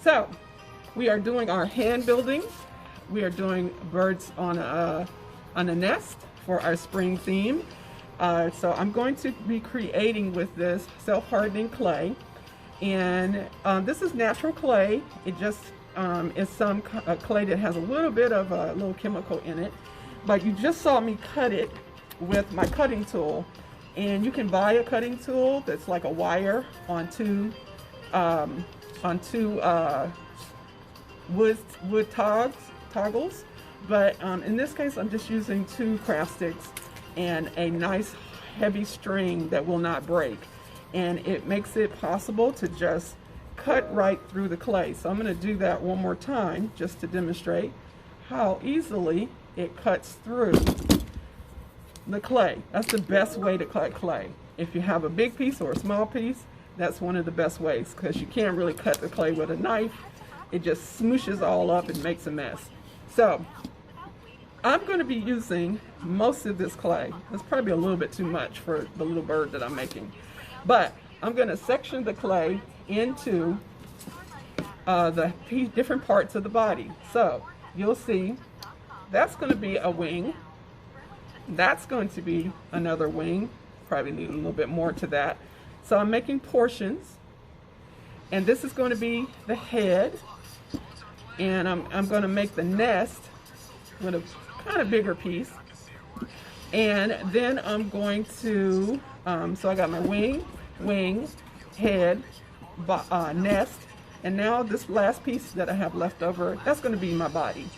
So we are doing our hand building. We are doing birds on a nest for our spring theme. So I'm going to be creating with this self-hardening clay, and this is natural clay. It just is some clay that has a little bit of a little chemical in it, but you just saw me cut it with my cutting tool, and you can buy a cutting tool that's like a wire on two wood toggles, but in this case I'm just using 2 craft sticks and a nice heavy string that will not break, and it makes it possible to just cut right through the clay. So I'm going to do that one more time just to demonstrate how easily it cuts through the clay. That's the best way to cut clay. If you have a big piece or a small piece, that's one of the best ways, because you can't really cut the clay with a knife. It just smooshes all up and makes a mess. So I'm going to be using most of this clay. It's probably a little bit too much for the little bird that I'm making, but I'm going to section the clay into the different parts of the body. So you'll see that's going to be a wing. That's going to be another wing. Probably need a little bit more to that. So I'm making portions, and this is going to be the head, and I'm going to make the nest with a kind of bigger piece, and then I'm going to so I got my wing, head, nest, and now this last piece that I have left over, that's going to be my body.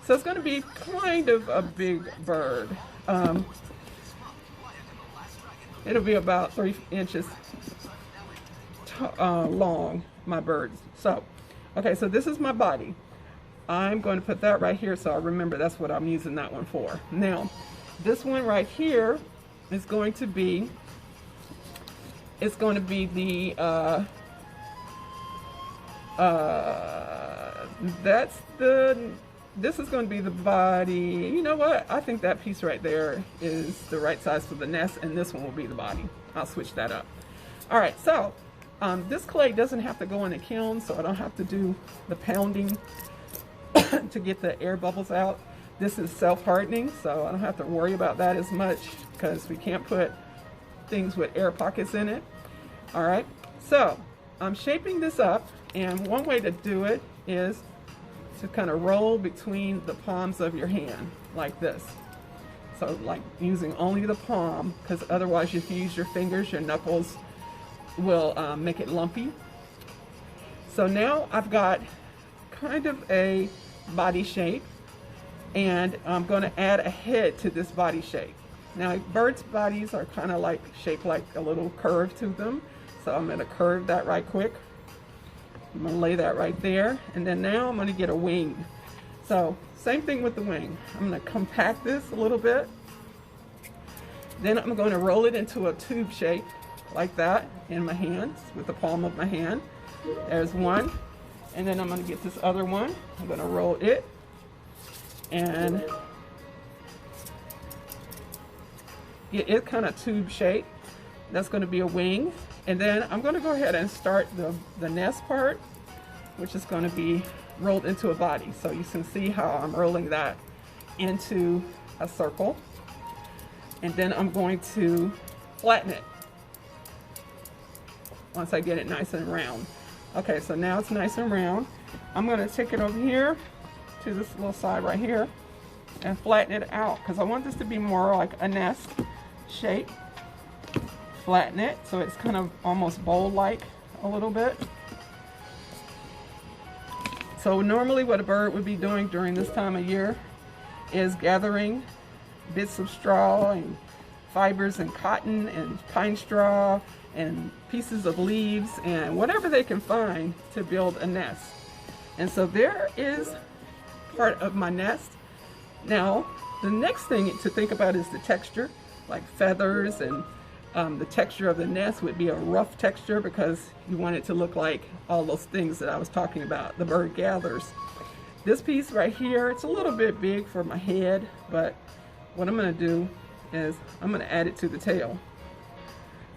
So it's going to be kind of a big bird. It'll be about 3 inches long, my bird. So, okay, so this is my body. I'm going to put that right here so I remember that's what I'm using that one for. Now, this one right here is going to be, it's going to be the, this is going to be the body. You know what? I think that piece right there is the right size for the nest, and this one will be the body. I'll switch that up. All right, so this clay doesn't have to go in a kiln, so I don't have to do the pounding to get the air bubbles out. This is self-hardening, so I don't have to worry about that as much, because we can't put things with air pockets in it. All right, so I'm shaping this up, and one way to do it is to kind of roll between the palms of your hand like this. So like using only the palm, because otherwise if you use your fingers, your knuckles will make it lumpy. So now I've got kind of a body shape, and I'm going to add a head to this body shape. Now birds' bodies are kind of like shaped like a little curve to them, so I'm going to curve that right quick. I'm going to lay that right there, and then now I'm going to get a wing. So same thing with the wing. I'm going to compact this a little bit, then I'm going to roll it into a tube shape like that in my hands with the palm of my hand. There's one, and then I'm going to get this other one. I'm going to roll it and get it kind of tube shape. That's going to be a wing. And then I'm going to go ahead and start the nest part, which is going to be rolled into a body. So you can see how I'm rolling that into a circle. And then I'm going to flatten it once I get it nice and round. Okay, so now it's nice and round. I'm going to take it over here to this little side right here and flatten it out, because I want this to be more like a nest shape. Flatten it so it's kind of almost bowl-like a little bit. So normally what a bird would be doing during this time of year is gathering bits of straw and fibers and cotton and pine straw and pieces of leaves and whatever they can find to build a nest. And so there is part of my nest. Now the next thing to think about is the texture, like feathers, and the texture of the nest would be a rough texture because you want it to look like all those things that I was talking about, the bird gathers. This piece right here, it's a little bit big for my head, but what I'm going to do is I'm going to add it to the tail.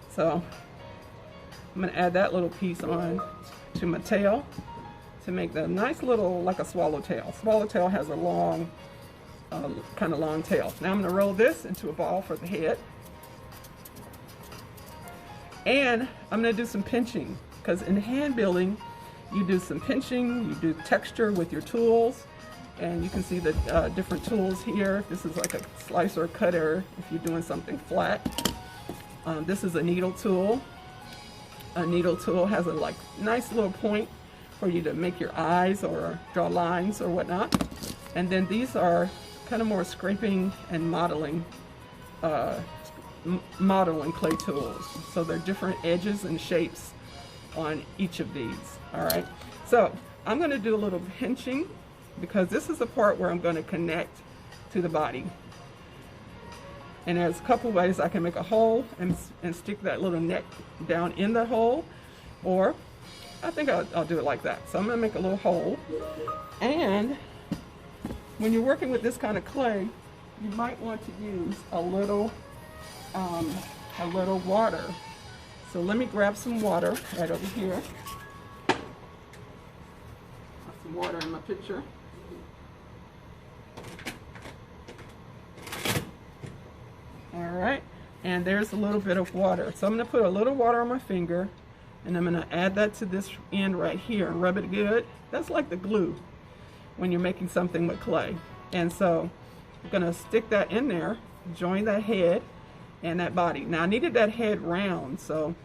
So I'm going to add that little piece on to my tail. to make the nice little, like a swallowtail. Swallowtail has a long, kind of long tail. Now I'm going to roll this into a ball for the head. And I'm going to do some pinching, because in hand building, you do some pinching, you do texture with your tools, and you can see the different tools here. This is like a slicer cutter if you're doing something flat. This is a needle tool. A needle tool has a nice little point for you to make your eyes or draw lines or whatnot. And then these are kind of more scraping and modeling clay tools. So they're different edges and shapes on each of these. All right, so I'm going to do a little pinching, because this is the part where I'm going to connect to the body. And there's a couple ways I can make a hole and stick that little neck down in the hole, or I think I'll do it like that. So I'm going to make a little hole. And when you're working with this kind of clay, you might want to use a little water. So let me grab some water right over here. Got some water in my pitcher. All right, and there's a little bit of water. So I'm going to put a little water on my finger, and I'm going to add that to this end right here and rub it good. That's like the glue when you're making something with clay. And so I'm going to stick that in there, join that head and that body. Now I needed that head round, so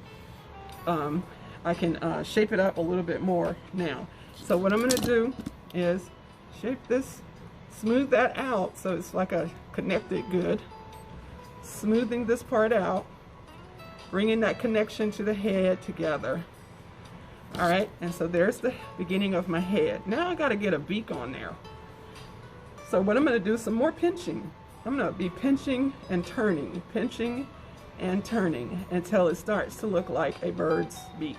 I can shape it up a little bit more now. So what I'm going to do is shape this, smooth that out so it's like a connected good. Smoothing this part out, bringing that connection to the head together. All right, and so there's the beginning of my head. Now I got to get a beak on there. So what I'm going to do is some more pinching. I'm going to be pinching and turning until it starts to look like a bird's beak.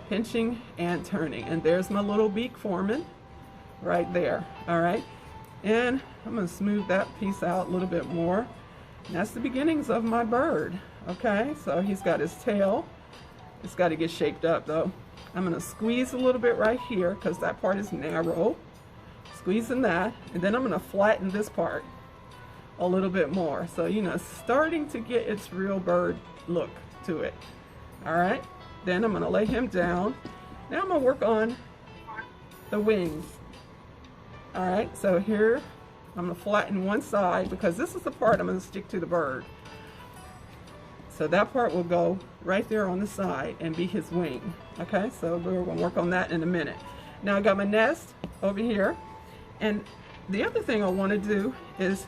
Pinching and turning, and there's my little beak forming right there. All right, and I'm going to smooth that piece out a little bit more. And that's the beginnings of my bird. Okay, so he's got his tail. It's got to get shaped up though. I'm going to squeeze a little bit right here because that part is narrow. Squeezing that, and then I'm going to flatten this part a little bit more. So, you know, starting to get its real bird look to it. All right, then I'm going to lay him down. Now I'm going to work on the wings. All right, so here I'm going to flatten one side because this is the part I'm going to stick to the bird. So that part will go right there on the side and be his wing. Okay, so we're going to work on that in a minute. Now I got my nest over here. And the other thing I want to do is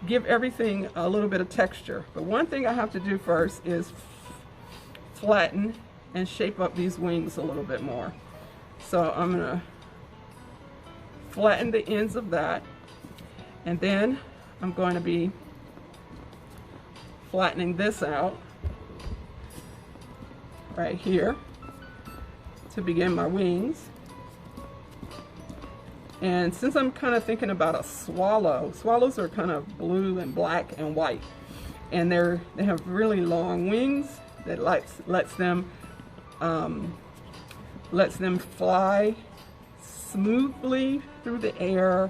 give everything a little bit of texture. But one thing I have to do first is flatten and shape up these wings a little bit more. So I'm going to flatten the ends of that. And then I'm going to be flattening this out right here to begin my wings. And since I'm kind of thinking about a swallow, swallows are kind of blue and black and white, and they have really long wings that lets them fly smoothly through the air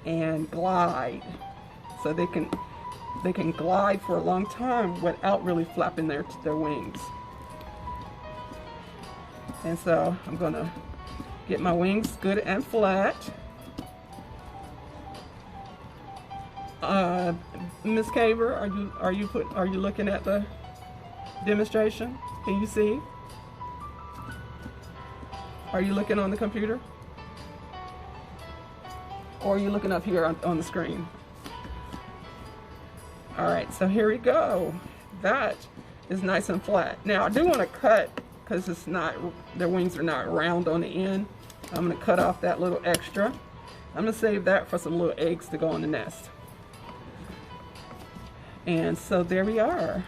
and glide. So they can glide for a long time without really flapping their wings. And so I'm gonna get my wings good and flat. Miss Caver, are you looking at the demonstration? Can you see? Are you looking on the computer? Or are you looking up here on the screen? All right, so here we go. That is nice and flat. Now I do want to cut because it's not, their wings are not round on the end. I'm going to cut off that little extra. I'm going to save that for some little eggs to go in the nest. And so there we are.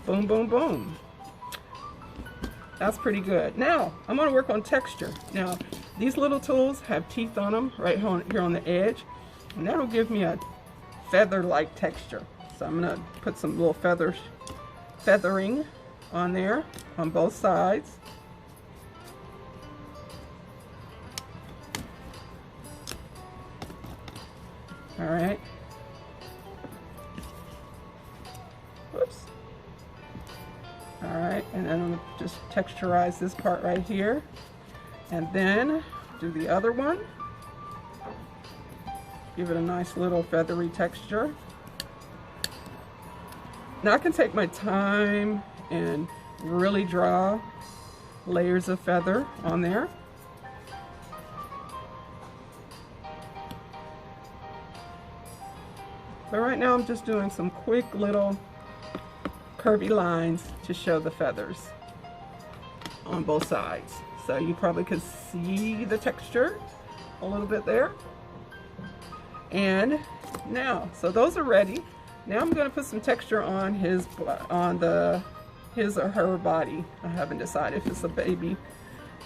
Boom, boom, boom. That's pretty good. Now, I'm going to work on texture. Now, these little tools have teeth on them right here on the edge. And that'll give me a feather-like texture. So I'm going to put some little feathering on there on both sides. All right. Whoops. All right, and then I'm gonna just texturize this part right here, and then do the other one. Give it a nice little feathery texture. Now I can take my time and really draw layers of feather on there. But right now I'm just doing some quick little curvy lines to show the feathers on both sides. So you probably could see the texture a little bit there. And now, so those are ready. Now I'm going to put some texture on his or her body. I haven't decided if it's a baby,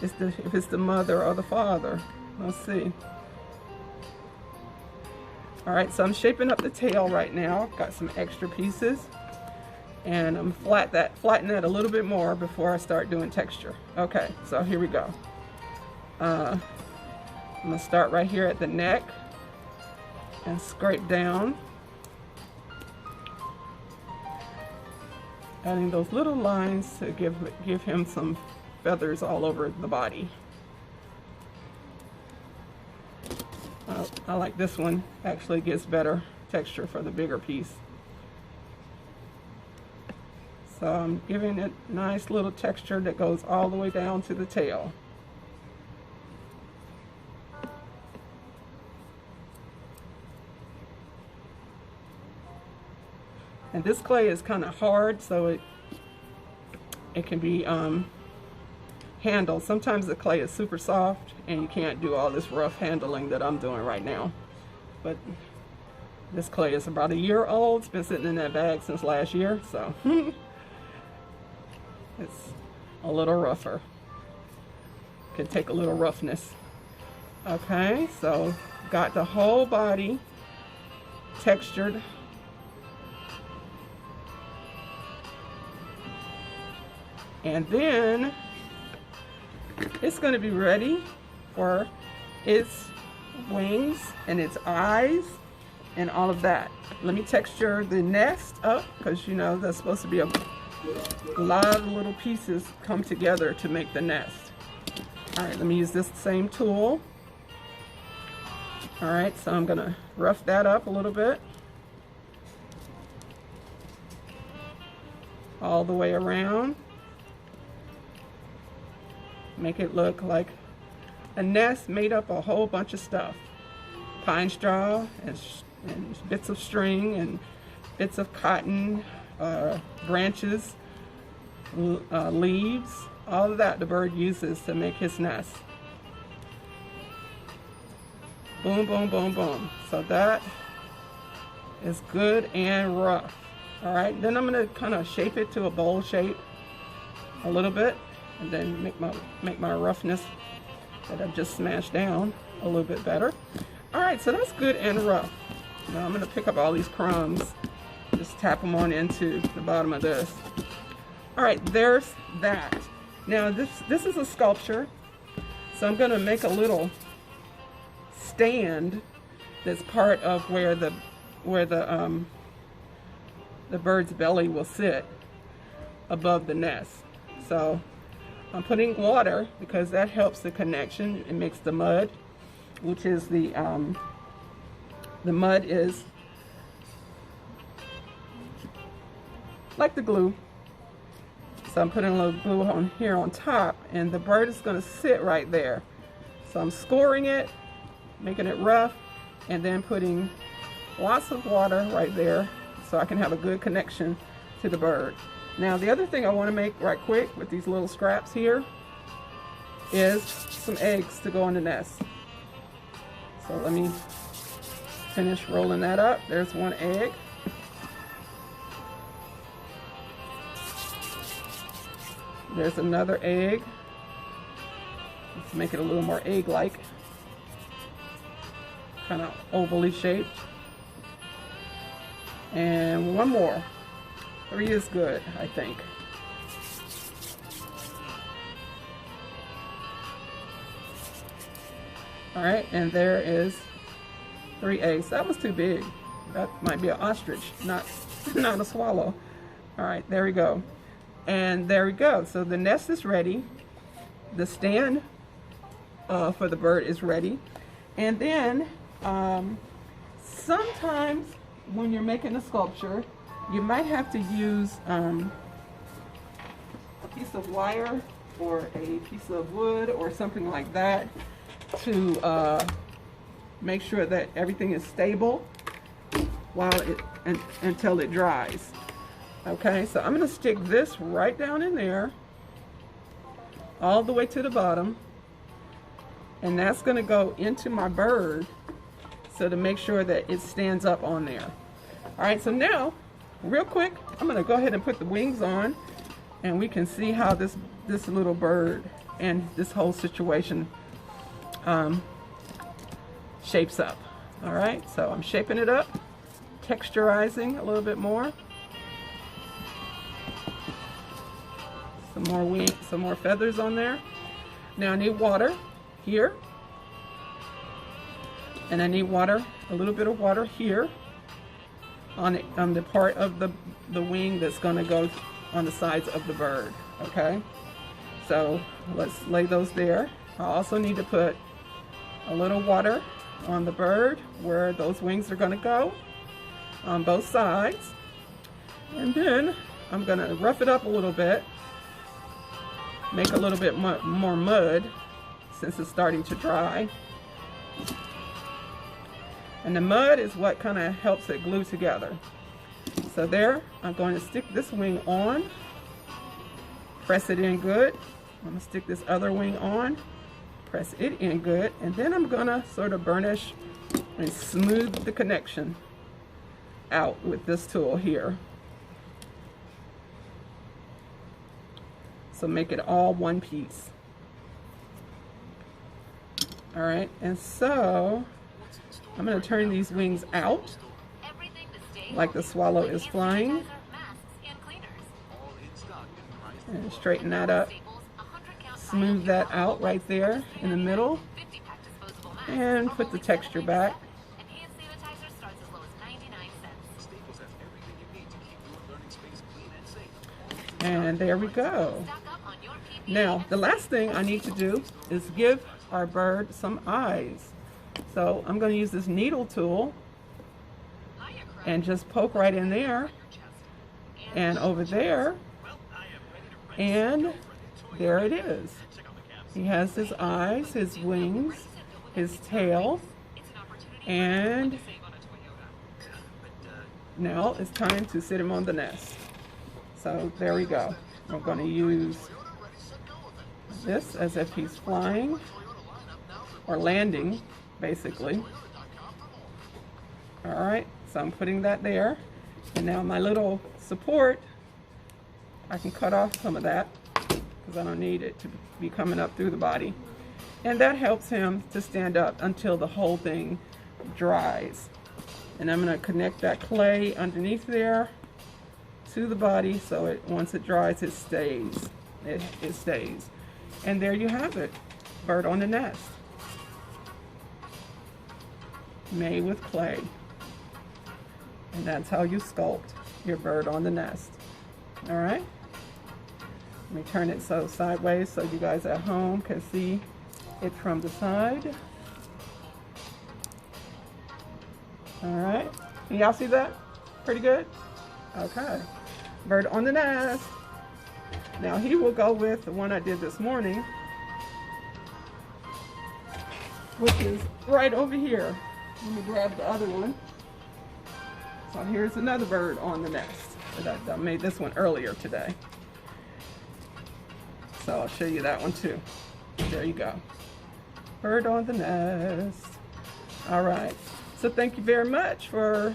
if it's the mother or the father. Let's see. All right, so I'm shaping up the tail right now. Got some extra pieces, and I'm flatten that a little bit more before I start doing texture. Okay, so here we go. I'm gonna start right here at the neck and scrape down, adding those little lines to give him some feathers all over the body. I like this one, actually gives better texture for the bigger piece. So I'm giving it nice little texture that goes all the way down to the tail. And this clay is kind of hard, so it can be handled. Sometimes the clay is super soft and you can't do all this rough handling that I'm doing right now. But this clay is about a year old. It's been sitting in that bag since last year, so it's a little rougher. Can take a little roughness. Okay, so got the whole body textured. And then it's going to be ready for its wings and its eyes and all of that. Let me texture the nest up, because you know that's supposed to be a lot of little pieces come together to make the nest. All right, let me use this same tool. All right, so I'm going to rough that up a little bit. All the way around. Make it look like a nest made up a whole bunch of stuff. Pine straw and bits of string and bits of cotton, branches, leaves, all of that the bird uses to make his nest. Boom, boom, boom, boom. So that is good and rough. All right, then I'm gonna kind of shape it to a bowl shape a little bit, and then make my roughness that I've just smashed down a little bit better. All right, so that's good and rough. Now I'm gonna pick up all these crumbs, just tap them on into the bottom of this. All right, there's that. Now this is a sculpture, so I'm gonna make a little stand that's part of where the bird's belly will sit above the nest. So I'm putting water because that helps the connection. It makes the mud, which is the mud is like the glue. So I'm putting a little glue on here on top, and the bird is going to sit right there. So I'm scoring it, making it rough, and then putting lots of water right there so I can have a good connection to the bird. Now the other thing I want to make right quick with these little scraps here is some eggs to go in the nest. So let me finish rolling that up. There's one egg. There's another egg. Let's make it a little more egg-like. Kind of ovally shaped. And one more. 3 is good, I think. All right, and there is 3 eggs. That was too big. That might be an ostrich, not a swallow. All right, there we go. And there we go. So the nest is ready. The stand for the bird is ready. And then sometimes when you're making a sculpture, you might have to use a piece of wire or a piece of wood or something like that to make sure that everything is stable until it dries. Okay, so I'm going to stick this right down in there all the way to the bottom, and that's going to go into my bird so to make sure that it stands up on there. All right, so now real quick I'm going to go ahead and put the wings on, and we can see how this little bird and this whole situation shapes up. All right, so I'm shaping it up, texturizing a little bit more. Some more feathers on there. Now I need water here, and I need water, a little bit of water here on the part of the wing that's going to go on the sides of the bird. Okay, so let's lay those there. I also need to put a little water on the bird where those wings are going to go on both sides, and then I'm going to rough it up a little bit, make a little bit more mud since it's starting to dry. And the mud is what kind of helps it glue together. So there, I'm going to stick this wing on, press it in good. I'm going to stick this other wing on, press it in good, and then I'm going to sort of burnish and smooth the connection out with this tool here. So make it all one piece. All right, and so I'm going to turn these wings out like the swallow is flying, and straighten that up, smooth that out right there in the middle, and put the texture back. And there we go. Now the last thing I need to do is give our bird some eyes. So I'm going to use this needle tool and just poke right in there and over there, and there it is. He has his eyes, his wings, his tail, and now it's time to sit him on the nest. So there we go. We're going to use this as if he's flying or landing, basically. All right, so I'm putting that there, and now my little support, I can cut off some of that because I don't need it to be coming up through the body, and that helps him to stand up until the whole thing dries. And I'm going to connect that clay underneath there to the body so it, once it dries, it stays. It stays. And there you have it, bird on the nest, made with clay. And that's how you sculpt your bird on the nest. All right, let me turn it so sideways so you guys at home can see it from the side. All right, can y'all see that? Pretty good? Okay, bird on the nest. Now he will go with the one I did this morning, which is right over here. Let me grab the other one. So here's another bird on the nest. I made this one earlier today. So I'll show you that one too. There you go. Bird on the nest. All right. So thank you very much for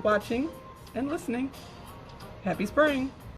watching and listening. Happy spring.